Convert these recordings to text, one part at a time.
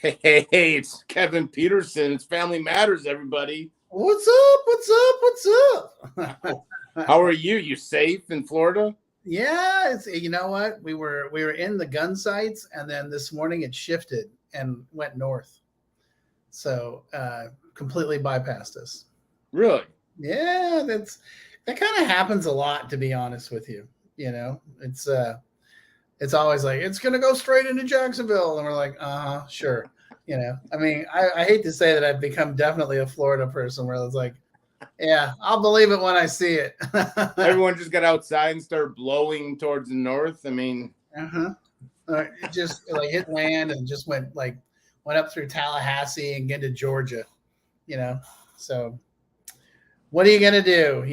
Hey, it's Kevin Peterson. It's Family Matters, everybody. What's up? What's up? What's How, up? how are you? You safe in Florida? Yeah, you know what? We were in the gun sites, and then this morning it shifted and went north. So completely bypassed us. Really? Yeah, that kind of happens a lot, to be honest with you. It's always like it's gonna go straight into Jacksonville, and we're like, sure. I mean, I hate to say that I've become definitely a Florida person, where it's like, yeah, I'll believe it when I see it. Everyone just got outside and started blowing towards the north. I mean, Uh-huh. It just like hit land and just went up through Tallahassee and get to Georgia, you know. So what are you gonna do?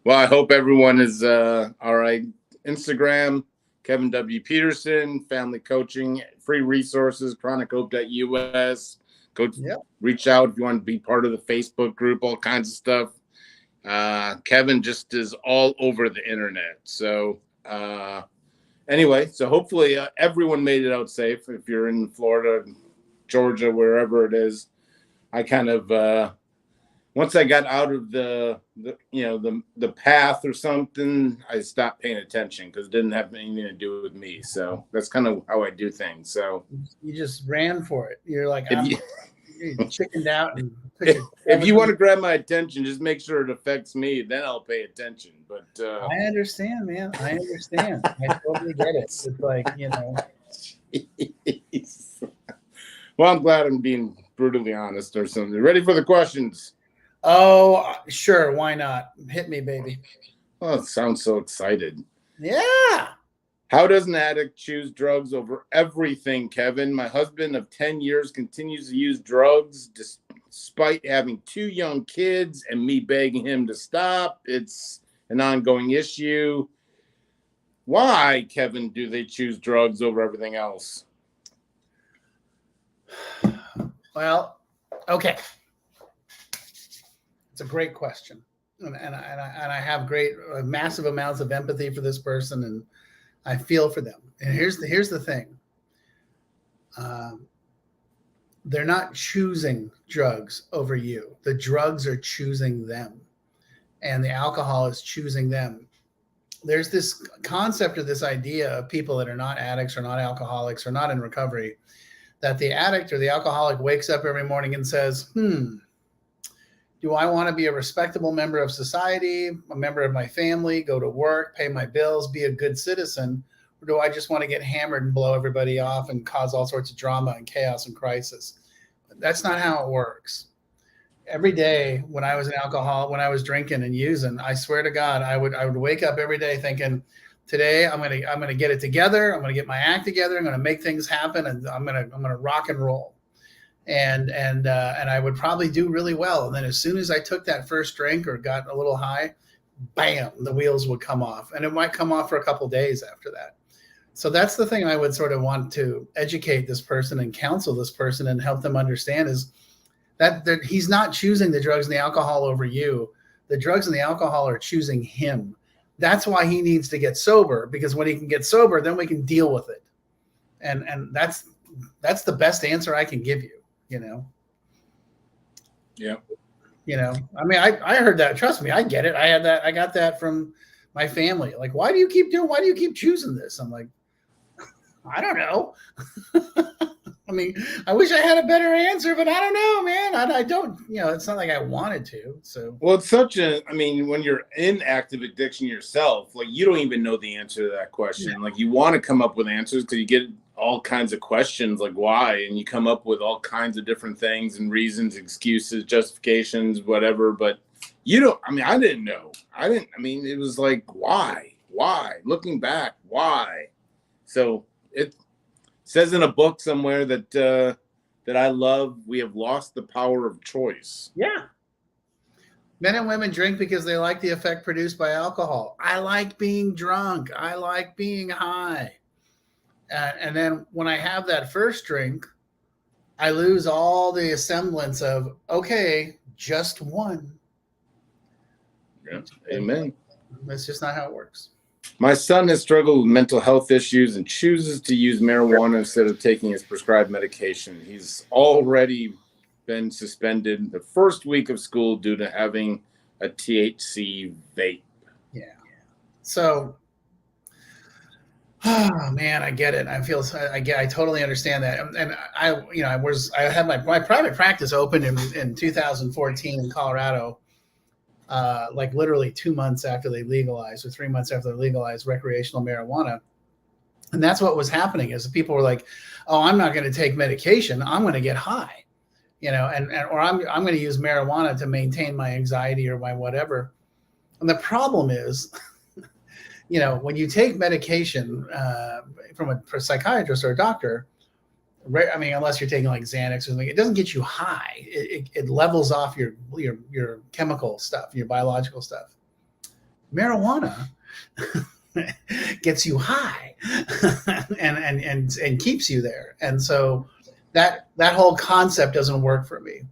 well, I hope everyone is all right. Instagram, Kevin W. Peterson, family coaching, free resources, chronichope.us. Go Yep. reach out if you want to be part of the Facebook group, all kinds of stuff. Kevin just is all over the internet. So anyway, so hopefully everyone made it out safe. If you're in Florida, Georgia, wherever it is, I kind of once I got out of the path or something, I stopped paying attention because it didn't have anything to do with me. So that's kind of how I do things. So you just ran for it. You're like, you chickened out and if you want to grab my attention, just make sure it affects me. Then I'll pay attention. But I understand, man. I understand. I totally get it. It's like, well, I'm glad I'm being brutally honest or something. Ready for the questions? Oh, sure. Why not? Hit me, baby. Oh, it sounds so excited. Yeah. How does an addict choose drugs over everything, Kevin? My husband of 10 years continues to use drugs despite having 2 young kids and me begging him to stop. It's an ongoing issue. Why, Kevin, do they choose drugs over everything else? Well, okay. It's a great question. And I have massive amounts of empathy for this person, and I feel for them. And here's the thing. They're not choosing drugs over you. The drugs are choosing them, and the alcohol is choosing them. There's this concept of this idea of people that are not addicts or not alcoholics or not in recovery, that the addict or the alcoholic wakes up every morning and says, do I want to be a respectable member of society, a member of my family, go to work, pay my bills, be a good citizen? Or do I just want to get hammered and blow everybody off and cause all sorts of drama and chaos and crisis? That's not how it works. Every day when I was drinking and using, I swear to God, I would wake up every day thinking, today I'm gonna get it together. I'm gonna get my act together. I'm gonna make things happen, and I'm gonna rock and roll. And I would probably do really well. And then as soon as I took that first drink or got a little high, bam, the wheels would come off, and it might come off for a couple of days after that. So that's the thing I would sort of want to educate this person and counsel this person and help them understand is that he's not choosing the drugs and the alcohol over you. The drugs and the alcohol are choosing him. That's why he needs to get sober, because when he can get sober, then we can deal with it. And that's the best answer I can give you. Yeah. I mean, I heard that. Trust me, I get it. I got that from my family. Like, why do you keep choosing this? I'm like, I don't know. I mean, I wish I had a better answer, but I don't know, man. I don't, it's not like I wanted to. So, well, it's when you're in active addiction yourself, like you don't even know the answer to that question. Yeah. Like you want to come up with answers because you get all kinds of questions like why, and you come up with all kinds of different things and reasons, excuses, justifications, whatever. But I didn't know. It was like, why? Looking back, why? So it says in a book somewhere that I love, we have lost the power of choice. Yeah. Men and women drink because they like the effect produced by alcohol. I like being drunk. I like being high. And then when I have that first drink, I lose all the semblance of, okay, just one. Yeah. Amen. That's just not how it works. My son has struggled with mental health issues and chooses to use marijuana instead of taking his prescribed medication. He's already been suspended the first week of school due to having a THC vape. Yeah. So, oh man, I get it. I totally understand that. And I had my private practice opened in 2014 in Colorado, like literally 2 months after they legalized, or 3 months after they legalized recreational marijuana. And that's what was happening, is people were like, "Oh, I'm not going to take medication. I'm going to get high, or I'm going to use marijuana to maintain my anxiety or my whatever." And the problem is, when you take medication from a psychiatrist or a doctor, I mean, unless you're taking like Xanax or something, it doesn't get you high. It levels off your chemical stuff, your biological stuff. Marijuana gets you high and keeps you there. And so that whole concept doesn't work for me.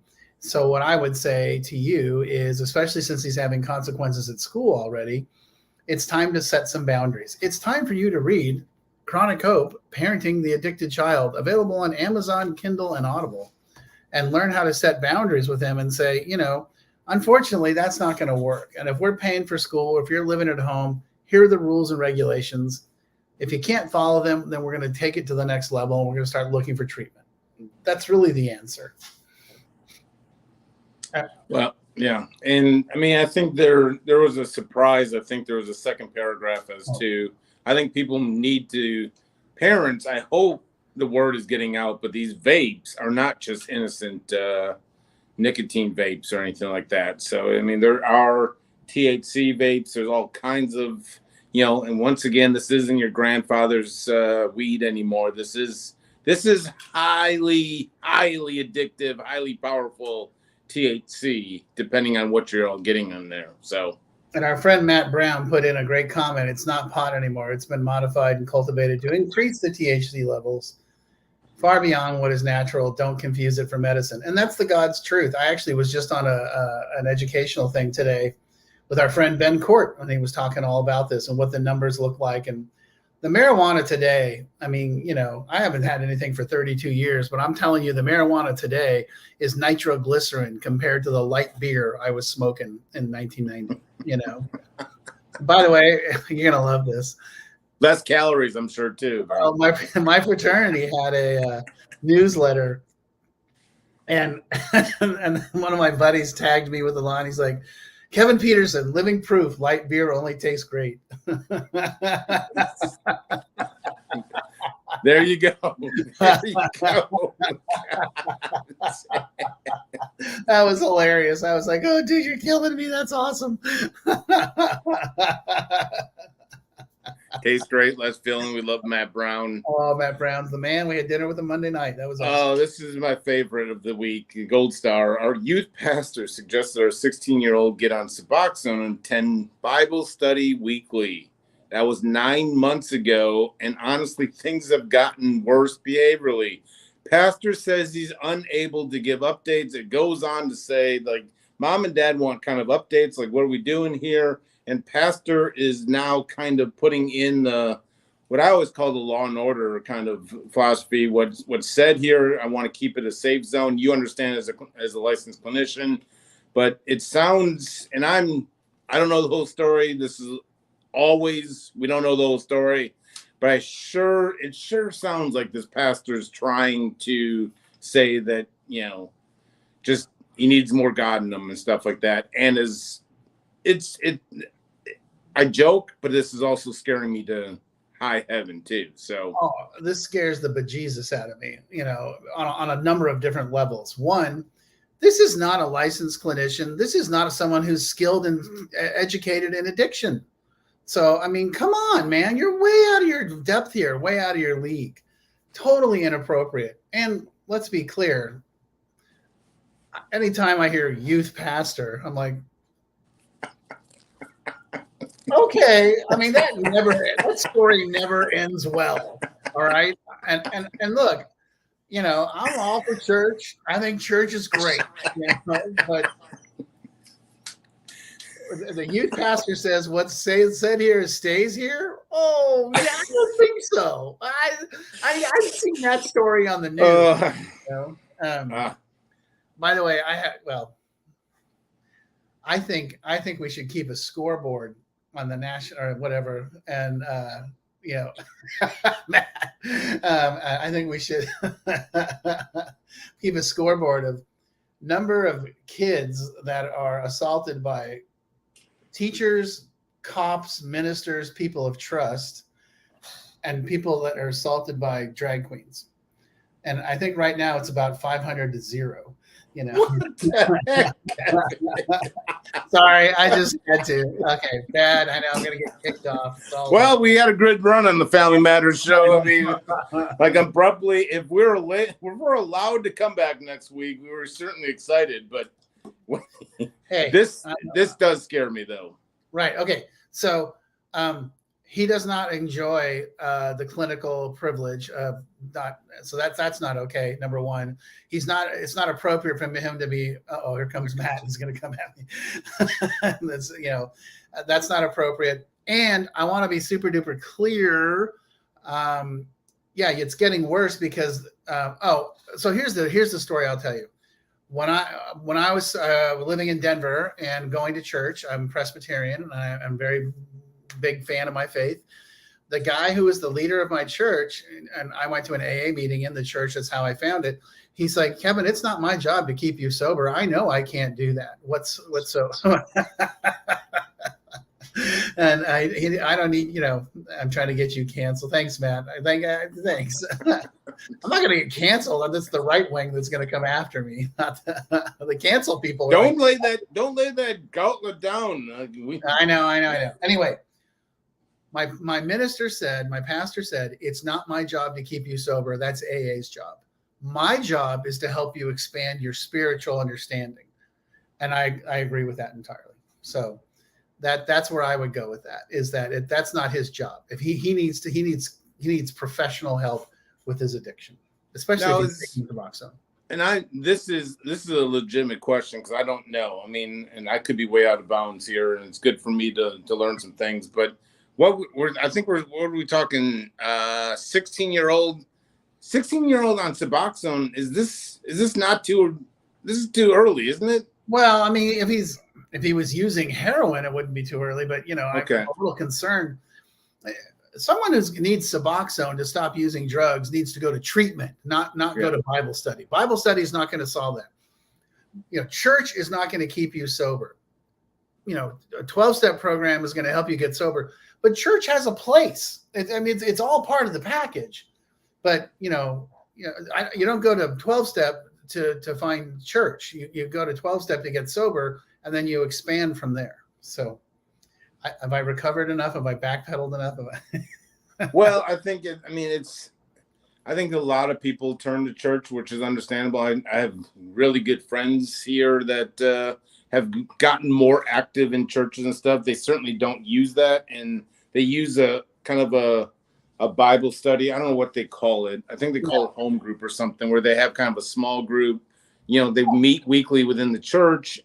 So what I would say to you is, especially since he's having consequences at school already, it's time to set some boundaries. It's time for you to read Chronic Hope, Parenting the Addicted Child, available on Amazon, Kindle, and Audible, and learn how to set boundaries with him and say, unfortunately, that's not going to work. And if we're paying for school, if you're living at home, here are the rules and regulations. If you can't follow them, then we're going to take it to the next level, and we're going to start looking for treatment. That's really the answer. Well, yeah. And I mean, I think there was a surprise. I think there was a second paragraph as to, I think people need to, parents, I hope the word is getting out, but these vapes are not just innocent nicotine vapes or anything like that. So, I mean, there are THC vapes. There's all kinds of, and once again, this isn't your grandfather's weed anymore. This is highly, highly addictive, highly powerful THC, depending on what you're all getting on there. So, and our friend Matt Brown put in a great comment. It's not pot anymore. It's been modified and cultivated to increase the THC levels far beyond what is natural. Don't confuse it for medicine. And that's the God's truth. I actually was just on an educational thing today with our friend Ben Court, when he was talking all about this and what the numbers look like. And the marijuana today, I mean, I haven't had anything for 32 years, but I'm telling you, the marijuana today is nitroglycerin compared to the light beer I was smoking in 1990, By the way, you're going to love this. Less calories, I'm sure, too. Well, my fraternity had a newsletter, and one of my buddies tagged me with a line. He's like, "Kevin Peterson, living proof, light beer only tastes great." There you go. There you go. That was hilarious. I was like, "Oh, dude, you're killing me. That's awesome." Tastes great, less filling. We love Matt Brown. Oh, Matt Brown's the man. We had dinner with him Monday night. That was awesome. Oh, this is my favorite of the week. Gold Star. Our youth pastor suggested our 16-year-old get on Suboxone and attend Bible study weekly. That was 9 months ago, and honestly, things have gotten worse behaviorally. Pastor says he's unable to give updates. It goes on to say, like, mom and dad want kind of updates, like, what are we doing here? And pastor is now kind of putting in what I always call the law and order kind of philosophy. What's said here, I want to keep it a safe zone. You understand as a licensed clinician, but it sounds, and I don't know the whole story. This is always, we don't know the whole story, but it sure sounds like this pastor's trying to say that, just he needs more God in him and stuff like that. And I joke, but this is also scaring me to high heaven too. So this scares the bejesus out of me, on a number of different levels. One, this is not a licensed clinician. This is not someone who's skilled and educated in addiction. So, I mean, come on, man. You're way out of your depth here, way out of your league. Totally inappropriate. And let's be clear. Anytime I hear youth pastor, I'm like, okay. I mean, that story never ends well. All right. And look, I'm all for church. I think church is great, but the youth pastor says what's said here stays here. Oh, yeah, I don't think so. I've seen that story on the news. You know? By the way, I think we should keep a scoreboard on the national or whatever, and you know, I think we should keep a scoreboard of number of kids that are assaulted by teachers, cops, ministers, people of trust, and people that are assaulted by drag queens. And I think right now it's about 500 to 0. You know. Sorry, I just had to. Okay, bad. I know I'm gonna get kicked off. Well, we had a good run on the Family Matters show. I mean, like abruptly, if we're allowed to come back next week, we were certainly excited. But hey, this does scare me, though. Right. Okay. So he does not enjoy the clinical privilege of not. So that's not okay. Number one, it's not appropriate for him to be. Oh, here comes Matt. He's going to come at me. That's that's not appropriate. And I want to be super duper clear. Yeah, it's getting worse because. So here's the story I'll tell you. When I was living in Denver and going to church, I'm Presbyterian and I'm very big fan of my faith. The guy who was the leader of my church, and I went to an AA meeting in the church. That's how I found it. He's like, Kevin, it's not my job to keep you sober. I know I can't do that. What's so? And I don't need, I'm trying to get you canceled. Thanks, Matt. Thanks. I'm not going to get canceled. That's the right wing that's going to come after me. Not the cancel people. Don't lay that gauntlet down. I know. Anyway, my pastor said, it's not my job to keep you sober. That's AA's job. My job is to help you expand your spiritual understanding. And I agree with that entirely. So that's where I would go with that, is that that's not his job. If he needs professional help with his addiction, especially if he's taking Suboxone. And this is a legitimate question because I don't know. I mean, and I could be way out of bounds here, and it's good for me to learn some things. But what are we talking? 16-year-old on Suboxone. Is this not too? This is too early, isn't it? Well, I mean, if he was using heroin, it wouldn't be too early. But okay. I'm a little concerned. Someone who needs Suboxone to stop using drugs needs to go to treatment, not go to Bible study. Bible study is not going to solve that. Church is not going to keep you sober. A 12-step program is going to help you get sober, but church has a place. It's all part of the package. But you don't go to 12-step to find church. You go to 12-step to get sober, and then you expand from there. So. Have I recovered enough? Have I backpedaled enough? Well, I think I think a lot of people turn to church, which is understandable. I have really good friends here that have gotten more active in churches and stuff. They certainly don't use that, and they use a kind of a Bible study. I don't know what they call it. I think they call it home group or something, where they have kind of a small group. They meet weekly within the church,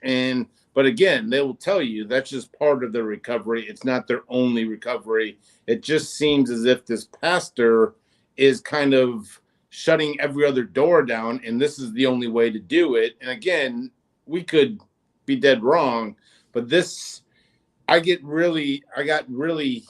but again, they will tell you that's just part of their recovery. It's not their only recovery. It just seems as if this pastor is kind of shutting every other door down, and this is the only way to do it. And again, we could be dead wrong, but I got really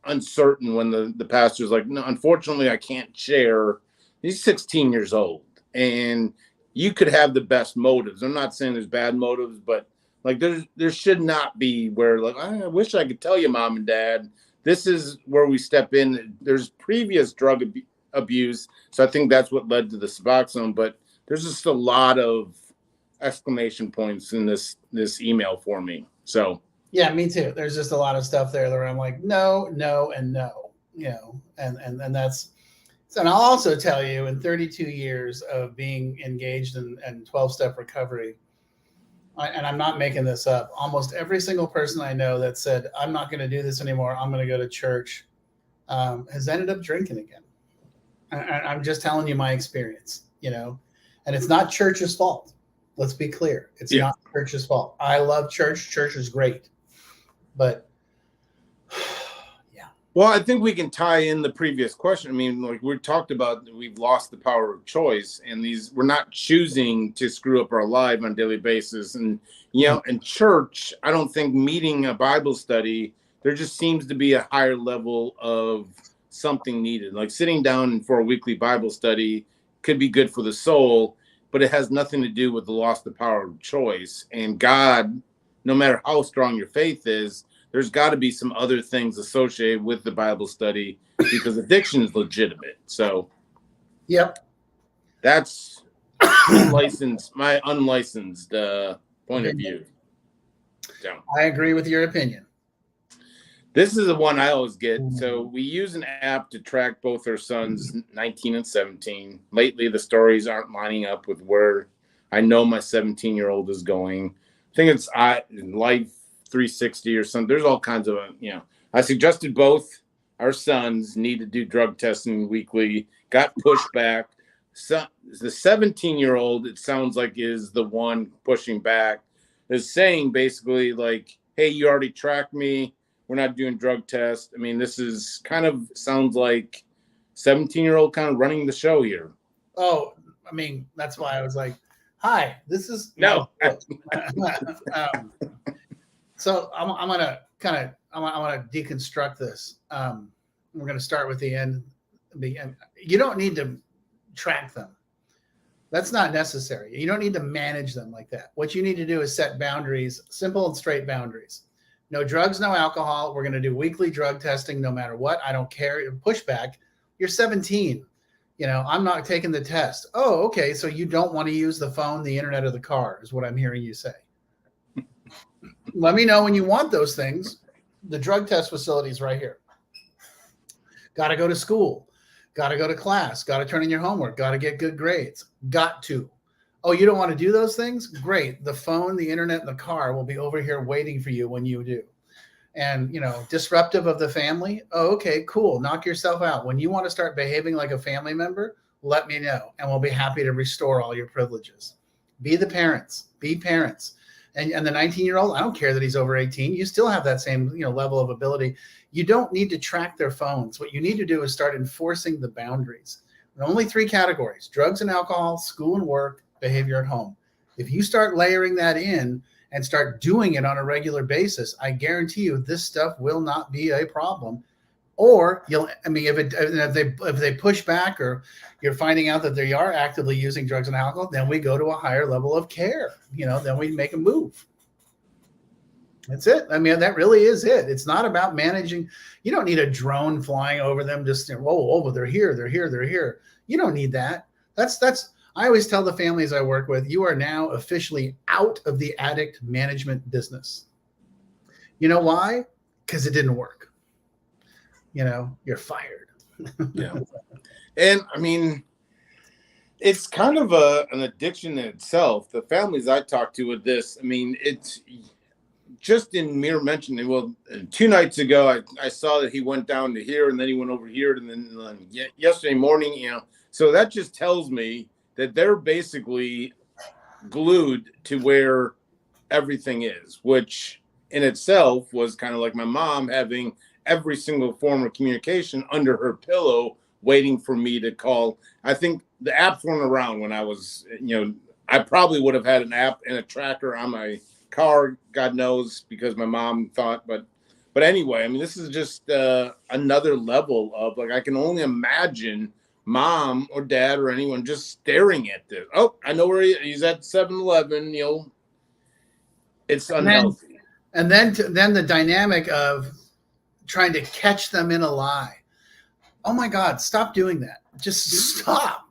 uncertain when the pastor's like, no, unfortunately, I can't share. He's 16 years old, and you could have the best motives. I'm not saying there's bad motives, but like there should not be where like, I wish I could tell you, mom and dad, this is where we step in. There's previous drug abuse. So I think that's what led to the Suboxone, but there's just a lot of exclamation points in this email for me. So yeah, me too. There's just a lot of stuff there where I'm like, no, and no, and that's. And I'll also tell you, in 32 years of being engaged in 12-step recovery, and I'm not making this up, almost every single person I know that said, I'm not going to do this anymore, I'm going to go to church, has ended up drinking again. I'm just telling you my experience, and it's not church's fault. Let's be clear. It's Yeah. not church's fault. I love church. Church is great. But yeah. Well, I think we can tie in the previous question. I mean, like we talked about, we've lost the power of choice, and we're not choosing to screw up our life on a daily basis. And, you know, in church, I don't think meeting a Bible study, there just seems to be a higher level of something needed. Like sitting down for a weekly Bible study could be good for the soul, but it has nothing to do with the loss of the power of choice. And God, no matter how strong your faith is, there's got to be some other things associated with the Bible study because addiction is legitimate. So, yep, that's my unlicensed point of view. So, I agree with your opinion. This is the one I always get. So we use an app to track both our sons, 19 and 17. Lately, the stories aren't lining up with where I know my 17-year-old is going. I think it's Life 360 or something. There's all kinds of, I suggested both our sons need to do drug testing weekly, got pushed back. So the 17-year-old, it sounds like, is the one pushing back, is saying basically like, hey, you already tracked me. We're not doing drug tests. I mean, this is kind of sounds like 17-year-old kind of running the show here. Oh, I mean, that's why I was like, hi, this is no. So I'm gonna deconstruct this. We're gonna start with the end. You don't need to track them. That's not necessary. You don't need to manage them like that. What you need to do is set boundaries, simple and straight boundaries. No drugs, no alcohol. We're going to do weekly drug testing no matter what. I don't care. Pushback. You're 17. I'm not taking the test. Oh, okay. So you don't want to use the phone, the internet, or the car is what I'm hearing you say. Let me know when you want those things. The drug test facility is right here. Got to go to school. Got to go to class. Got to turn in your homework. Got to get good grades. Got to. Oh, you don't want to do those things? Great. The phone, the internet, and the car will be over here waiting for you when you do. And, disruptive of the family. Oh, okay, cool. Knock yourself out. When you want to start behaving like a family member, let me know. And we'll be happy to restore all your privileges. Be the parents. Be parents. And the 19-year-old, I don't care that he's over 18. You still have that same, level of ability. You don't need to track their phones. What you need to do is start enforcing the boundaries. There are only 3 categories: drugs and alcohol, school and work, behavior at home. If you start layering that in and start doing it on a regular basis, I guarantee you this stuff will not be a problem. Or if they push back, or you're finding out that they are actively using drugs and alcohol, then we go to a higher level of care. Then we make a move. That's it. I mean, that really is it. It's not about managing. You don't need a drone flying over them. Just, whoa, they're here, they're here, they're here. You don't need that. That's. I always tell the families I work with, you are now officially out of the addict management business. You know why? Because it didn't work. You're fired. Yeah. And I mean, it's kind of an addiction in itself. The families I talk to with this, I mean, it's just in mere mentioning. Well, 2 nights ago, I saw that he went down to here, and then he went over here, and then yesterday morning, so that just tells me that they're basically glued to where everything is, which in itself was kind of like my mom having every single form of communication under her pillow, waiting for me to call. I think the apps weren't around when I was, I probably would have had an app and a tracker on my car, God knows, because my mom thought, but anyway, I mean, this is just another level of, like, I can only imagine mom or dad or anyone just staring at this. Oh, I know where he's at 7-Eleven. It's unhealthy. And then the dynamic of trying to catch them in a lie. Oh my God, stop doing that. Just stop.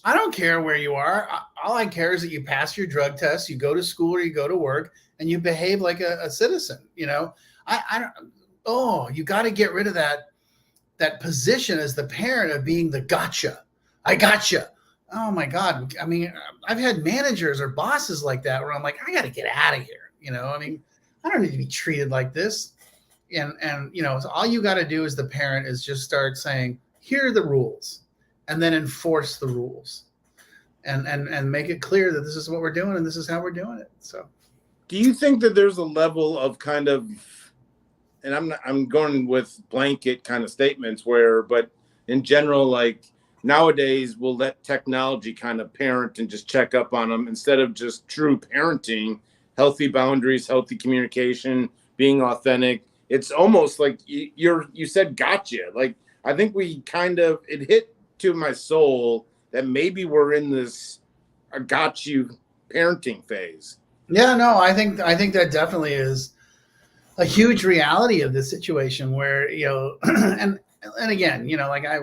I don't care where you are. All I care is that you pass your drug test, you go to school or you go to work, and you behave like a citizen. You got to get rid of that position as the parent of being the gotcha. I gotcha. Oh my God. I mean, I've had managers or bosses like that where I'm like, I got to get out of here. I don't need to be treated like this. And so all you got to do as the parent is just start saying, here are the rules, and then enforce the rules. and make it clear that this is what we're doing and this is how we're doing it. So, do you think that there's a level of kind of, and I'm going with blanket kind of statements but in general, like nowadays we'll let technology kind of parent and just check up on them instead of just true parenting, healthy boundaries, healthy communication, being authentic. It's almost like you said gotcha. Like I think we kind of, it hit to my soul that maybe we're in this I got you parenting phase. yeah, no, I think that definitely is a huge reality of this situation where, and again, like I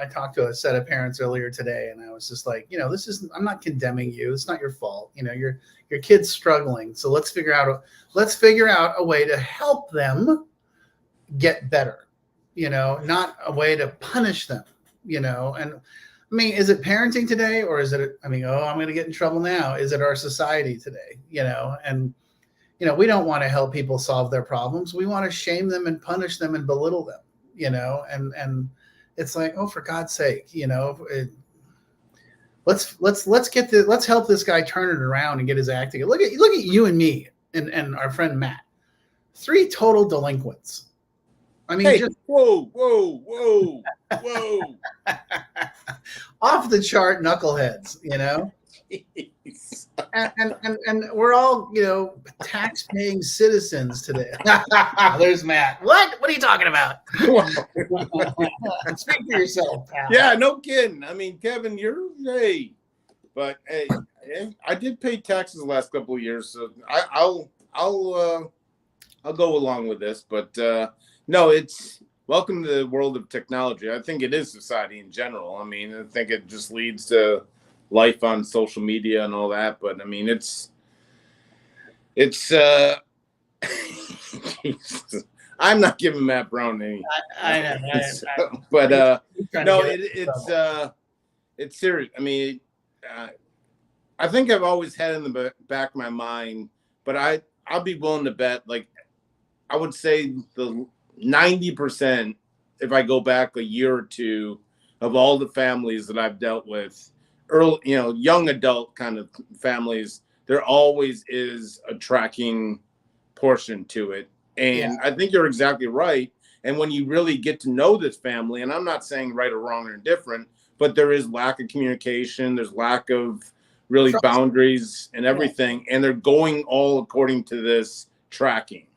talked to a set of parents earlier today, and I was just like, this is, I'm not condemning you. It's not your fault. Your kid's struggling. So let's figure out a way to help them get better, not a way to punish them, and I mean, is it parenting today, or is it, I'm going to get in trouble now. Is it our society today? And we don't want to help people solve their problems. We want to shame them and punish them and belittle them, and it's like, oh, for God's sake, let's help this guy turn it around and get his act together. Look at you and me and our friend Matt, 3 total delinquents. I mean, hey, whoa, off the chart knuckleheads, and we're all, tax-paying citizens today. There's Matt. What are you talking about? Speak for yourself, pal. Yeah, no kidding. I mean, Kevin, but hey, I did pay taxes the last couple of years, so I'll go along with this. But no, it's welcome to the world of technology. I think it is society in general. I mean, I think it just leads to life on social media and all that. But I mean, it's I'm not giving Matt Brown any. I know. But no, it's serious. I mean, I think I've always had in the back of my mind, but I'll be willing to bet, like, I would say the 90%, if I go back a year or two, of all the families that I've dealt with, early, young adult kind of families, there always is a tracking portion to it. And yeah. I think you're exactly right. And when you really get to know this family, and I'm not saying right or wrong or indifferent, but there is lack of communication, there's lack of really trust, boundaries and everything. And they're going all according to this tracking,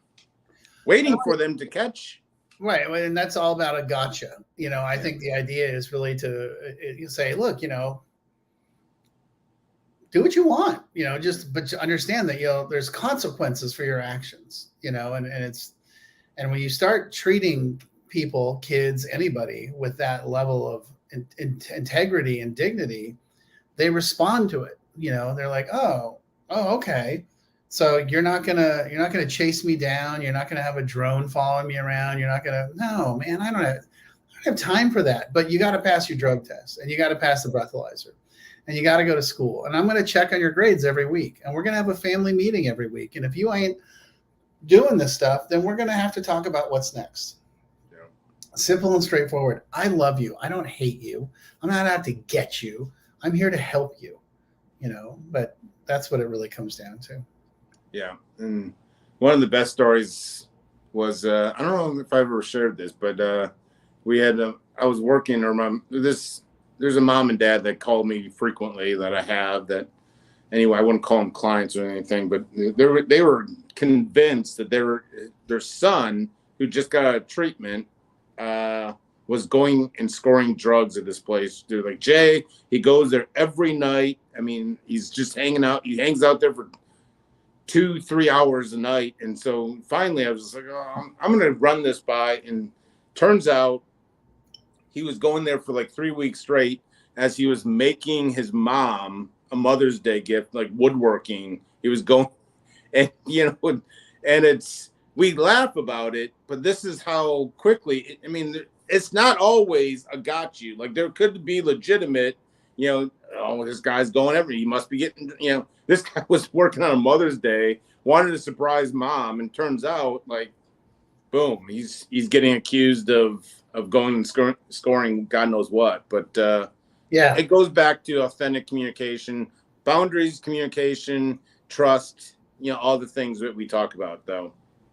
waiting for them to catch. Right. And that's all about a gotcha. I think the idea is really to say, look, do what you want, but to understand that, there's consequences for your actions, and when you start treating people, kids, anybody with that level of integrity and dignity, they respond to it. They're like, oh, okay. So you're not gonna chase me down. You're not gonna have a drone following me around. No, man, I don't have time for that. But you got to pass your drug test, and you got to pass the breathalyzer, and you got to go to school. And I'm going to check on your grades every week, and we're going to have a family meeting every week. And if you ain't doing this stuff, then we're going to have to talk about what's next. Yeah. Simple and straightforward. I love you. I don't hate you. I'm not out to get you. I'm here to help you. But that's what it really comes down to. Yeah. And one of the best stories was, I don't know if I ever shared this, but I was working, there's a mom and dad that call me frequently that I have that, anyway, I wouldn't call them clients or anything, but they were convinced that their son, who just got a treatment, was going and scoring drugs at this place. They're like, Jay, he goes there every night. I mean, he's just hanging out. He hangs out there for 2-3 hours a night. And so finally I was just like, oh, I'm going to run this by. And turns out he was going there for like 3 weeks straight as he was making his mom a Mother's Day gift, like woodworking. He was going, and we laugh about it, but this is how quickly, it's not always a got you. Like there could be legitimate, oh, this guy's going he must be getting, this guy was working on a Mother's Day, wanted to surprise mom, and turns out, like, boom, he's getting accused of going and scoring God knows what. But Yeah. it goes back to authentic communication, boundaries, communication, trust, all the things that we talk about, though.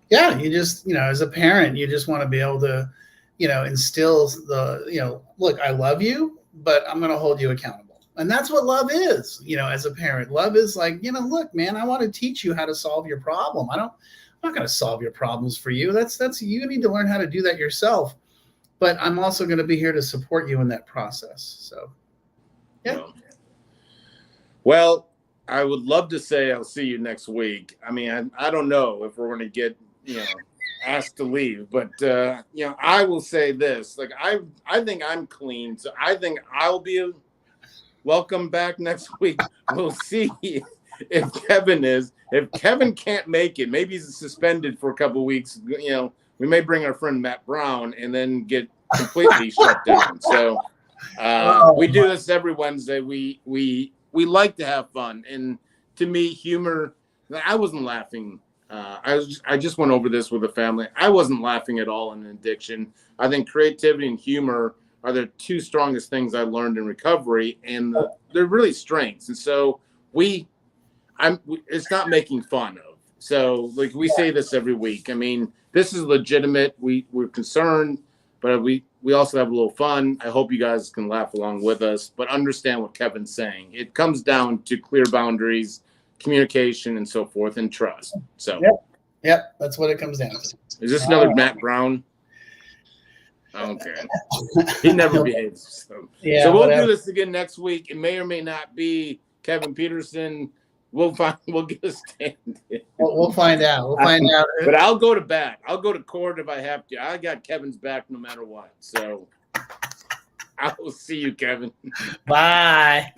Yeah. You just, as a parent, you just want to be able to, instill the, look, I love you, but I'm going to hold you accountable. And that's what love is, as a parent. Love is like, look, man, I want to teach you how to solve your problem. I'm not going to solve your problems for you. That's you need to learn how to do that yourself. But I'm also going to be here to support you in that process. So, yeah. Well, I would love to say I'll see you next week. I mean, I don't know if we're going to get, asked to leave, but I will say this: like, I think I'm clean, so I think I'll be welcome back next week. We'll see if Kevin is. If Kevin can't make it, maybe he's suspended for a couple of weeks. We may bring our friend Matt Brown and then get completely shut down. So we do this every Wednesday. We like to have fun, and to me, humor. I wasn't laughing. I just went over this with the family. I wasn't laughing at all in addiction. I think creativity and humor are the two strongest things I learned in recovery, and they're really strengths. And so it's not making fun of. So like we say this every week. I mean, this is legitimate. We're concerned, but we also have a little fun. I hope you guys can laugh along with us, but understand what Kevin's saying. It comes down to clear boundaries, communication, and so forth, and trust. So yep, that's what it comes down to. Is this another Matt Brown? Okay. He never behaves. So we'll do this again next week. It may or may not be Kevin Peterson. We'll get a stand. We'll find out. We'll find out. But I'll go to bat. I'll go to court if I have to. I got Kevin's back no matter what. So I will see you, Kevin. Bye.